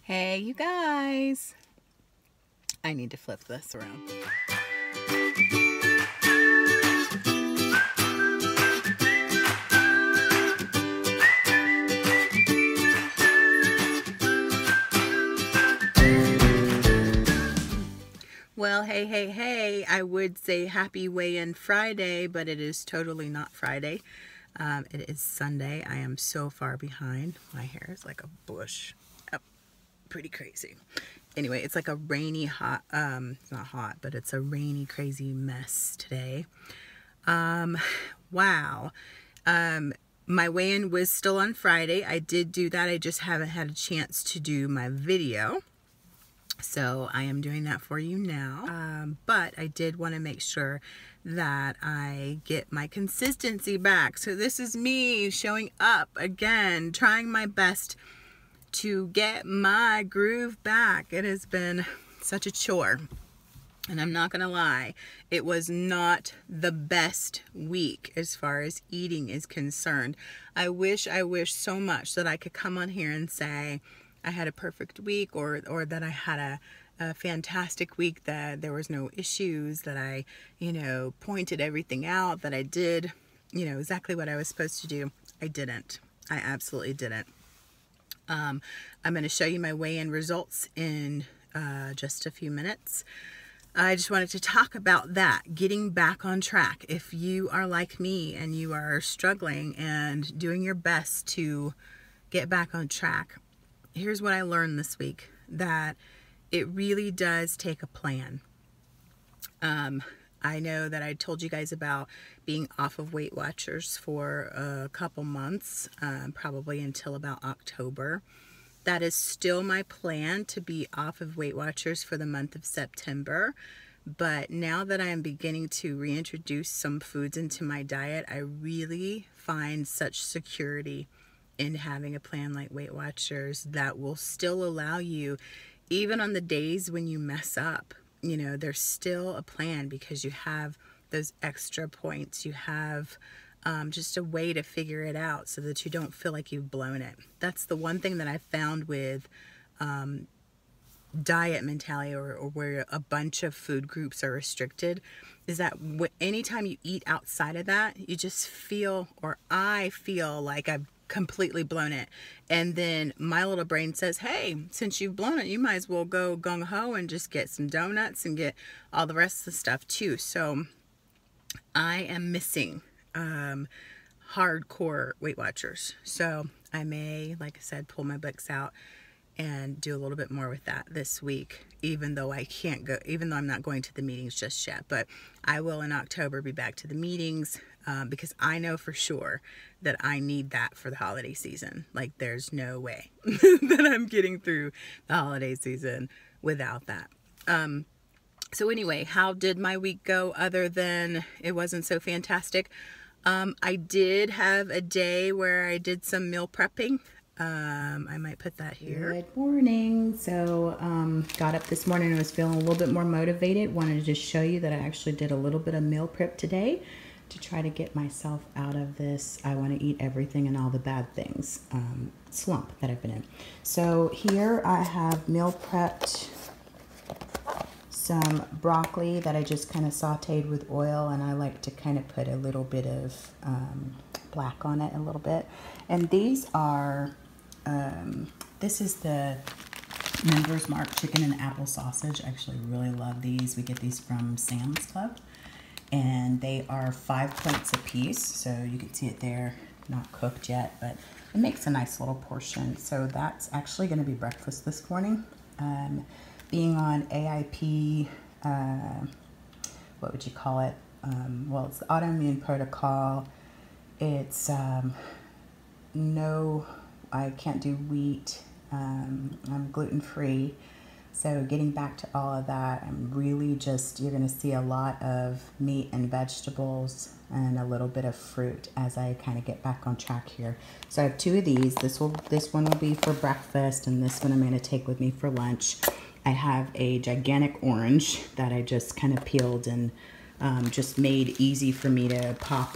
Hey, you guys. I need to flip this around. Well, hey, I would say happy weigh-in Friday, but it is totally not Friday. It is Sunday. I am so far behind. My hair is like a bush. Pretty crazy. Anyway, it's like a rainy, hot, it's not hot, but it's a rainy, crazy mess today. Wow. My weigh-in was still on Friday. I did do that. I just haven't had a chance to do my video. So I am doing that for you now. But I did want to make sure that I get my consistency back. So this is me showing up again, trying my best to get my groove back. It has been such a chore. And I'm not gonna lie, it was not the best week as far as eating is concerned. I wish so much that I could come on here and say I had a perfect week, or that I had a fantastic week, that there was no issues, that I, pointed everything out, that I did, exactly what I was supposed to do. I didn't. I absolutely didn't. I'm going to show you my weigh-in results in just a few minutes. I just wanted to talk about that, getting back on track. If you are like me and you are struggling and doing your best to get back on track, here's what I learned this week, that it really does take a plan. I know that I told you guys about being off of Weight Watchers for a couple months, probably until about October. That is still my plan, to be off of Weight Watchers for the month of September. But now that I am beginning to reintroduce some foods into my diet, I really find such security in having a plan like Weight Watchers that will still allow you, even on the days when you mess up, there's still a plan, because you have those extra points. You have just a way to figure it out so that you don't feel like you've blown it. That's the one thing that I found with diet mentality, or where a bunch of food groups are restricted, is that anytime you eat outside of that, you just feel, or I feel like I've completely blown it. And then my little brain says, hey, since you've blown it, you might as well go gung-ho and just get some donuts and get all the rest of the stuff too. So I am missing hardcore Weight Watchers. So I may, like I said, pull my books out and do a little bit more with that this week, even though I'm not going to the meetings just yet. But I will in October be back to the meetings, because I know for sure that I need that for the holiday season. Like, there's no way that I'm getting through the holiday season without that. So anyway, how did my week go, other than it wasn't so fantastic? I did have a day where I did some meal prepping. I might put that here. Good morning. So got up this morning and was feeling a little bit more motivated. Wanted to just show you that I actually did a little bit of meal prep today to try to get myself out of this I want to eat everything and all the bad things slump that I've been in. So here I have meal prepped some broccoli that I just kind of sauteed with oil, and I like to kind of put a little bit of black on it, a little bit. And these are this is the Members Mark chicken and apple sausage. I actually really love these. We get these from Sam's Club, and they are 5 points a piece. So you can see it there, not cooked yet, but it makes a nice little portion. So that's actually going to be breakfast this morning. Being on AIP, what would you call it? Well, it's the autoimmune protocol. It's no, I can't do wheat. I'm gluten-free. So getting back to all of that, I'm really just, you're going to see a lot of meat and vegetables and a little bit of fruit as I kind of get back on track here. So I have 2 of these. This one will be for breakfast, and this one I'm going to take with me for lunch. I have a gigantic orange that I just kind of peeled and just made easy for me to pop,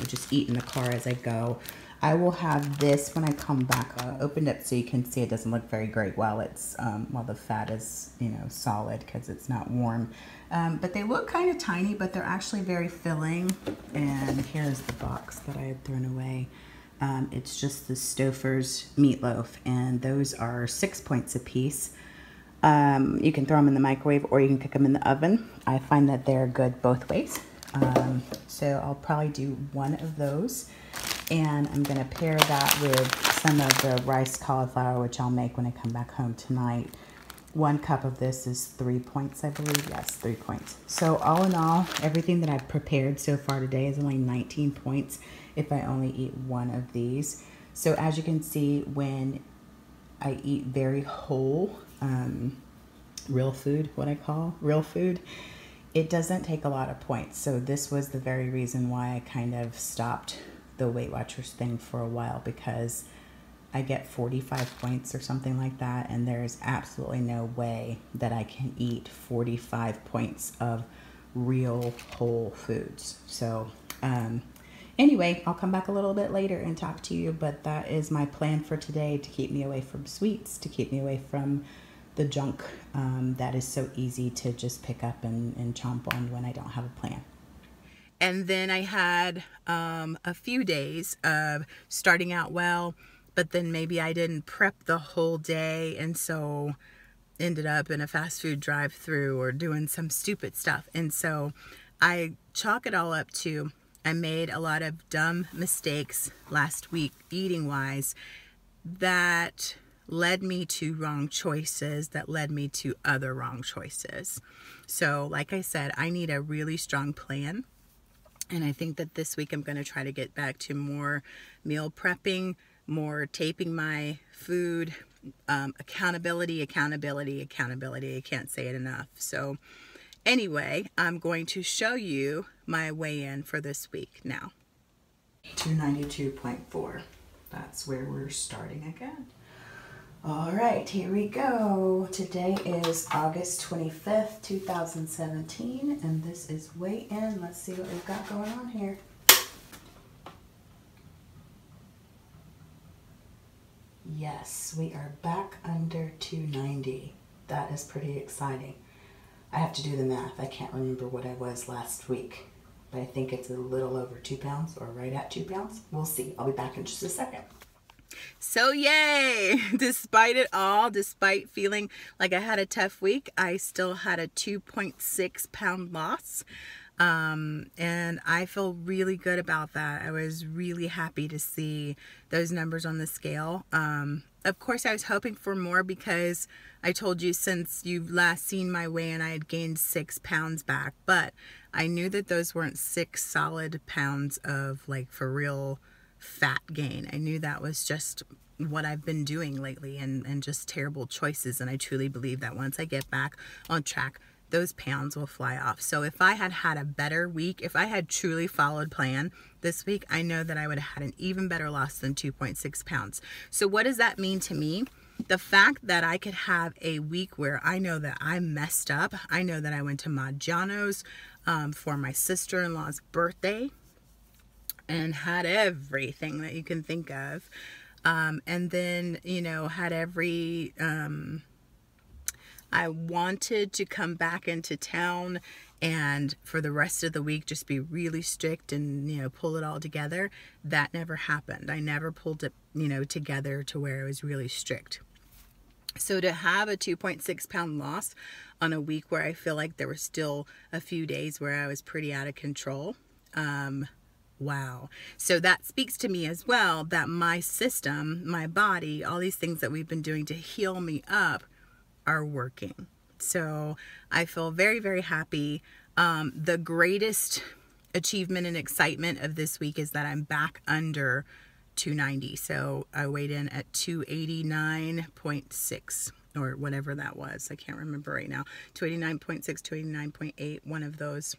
just eat in the car as I go. I will have this when I come back opened up so you can see it doesn't look very great while it's while the fat is, you know, solid because it's not warm. But they look kind of tiny, but they're actually very filling. And here's the box that I had thrown away. It's just the Stouffer's meatloaf, and those are 6 points a piece. You can throw them in the microwave or you can cook them in the oven. I find that they're good both ways. So I'll probably do one of those, and I'm going to pair that with some of the rice cauliflower, which I'll make when I come back home tonight. 1 cup of this is 3 points, I believe. Yes, 3 points. So all in all, everything that I've prepared so far today is only 19 points if I only eat one of these. So as you can see, when I eat very whole, real food, what I call real food, it doesn't take a lot of points. So this was the very reason why I kind of stopped the Weight Watchers thing for a while, because I get 45 points or something like that, and there's absolutely no way that I can eat 45 points of real whole foods. So anyway, I'll come back a little bit later and talk to you, but that is my plan for today, to keep me away from sweets, to keep me away from the junk that is so easy to just pick up and chomp on when I don't have a plan. And then I had a few days of starting out well, but then maybe I didn't prep the whole day, and so ended up in a fast food drive-through or doing some stupid stuff. And so I chalk it all up to, I made a lot of dumb mistakes last week eating-wise that led me to wrong choices, that led me to other wrong choices. So like I said, I need a really strong plan. And I think that this week I'm going to try to get back to more meal prepping, more taping my food, accountability. I can't say it enough. So anyway, I'm going to show you my weigh-in for this week now. 292.4. That's where we're starting again. All right, here we go. Today is August 25th, 2017, and this is weigh-in. Let's see what we've got going on here. Yes, we are back under 290. That is pretty exciting. I have to do the math. I can't remember what I was last week, but I think it's a little over 2 pounds or right at 2 pounds. We'll see. I'll be back in just a second. So yay! Despite it all, despite feeling like I had a tough week, I still had a 2.6 pound loss. And I feel really good about that. I was really happy to see those numbers on the scale. Of course, I was hoping for more, because I told you since you've last seen my weigh-in, I had gained 6 pounds back, but I knew that those weren't 6 solid pounds of, like, for real fat gain. I knew that was just what I've been doing lately, and just terrible choices. And I truly believe that once I get back on track, those pounds will fly off. So if I had had a better week, if I had truly followed plan this week, I know that I would have had an even better loss than 2.6 pounds. So what does that mean to me? The fact that I could have a week where I know that I messed up. I know that I went to Maggiano's for my sister-in-law's birthday and had everything that you can think of. And then, you know, had every... I wanted to come back into town and for the rest of the week just be really strict and, you know, pull it all together. That never happened. I never pulled it, you know, together to where it was really strict. So to have a 2.6 pound loss on a week where I feel like there were still a few days where I was pretty out of control, wow. So that speaks to me as well that my system, my body, all these things that we've been doing to heal me up are working. So I feel very, very happy. The greatest achievement and excitement of this week is that I'm back under 290. So I weighed in at 289.6 or whatever that was. I can't remember right now. 289.6, 289.8, one of those.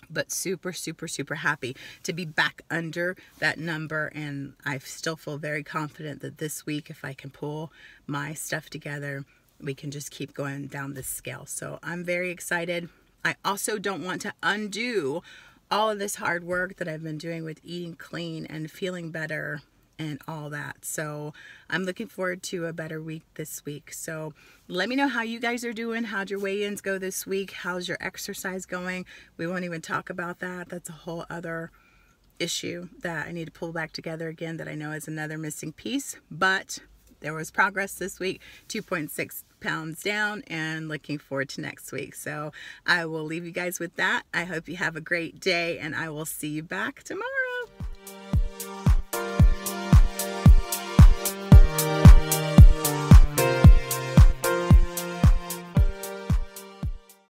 But super, super, super happy to be back under that number. And I still feel very confident that this week, if I can pull my stuff together, we can just keep going down this scale. So I'm very excited. I also don't want to undo all of this hard work that I've been doing with eating clean and feeling better and all that. So I'm looking forward to a better week this week. So let me know how you guys are doing. How'd your weigh-ins go this week? How's your exercise going? We won't even talk about that. That's a whole other issue that I need to pull back together again, that I know is another missing piece. But there was progress this week, 2.6 pounds down, and looking forward to next week. So I will leave you guys with that. I hope you have a great day, and I will see you back tomorrow.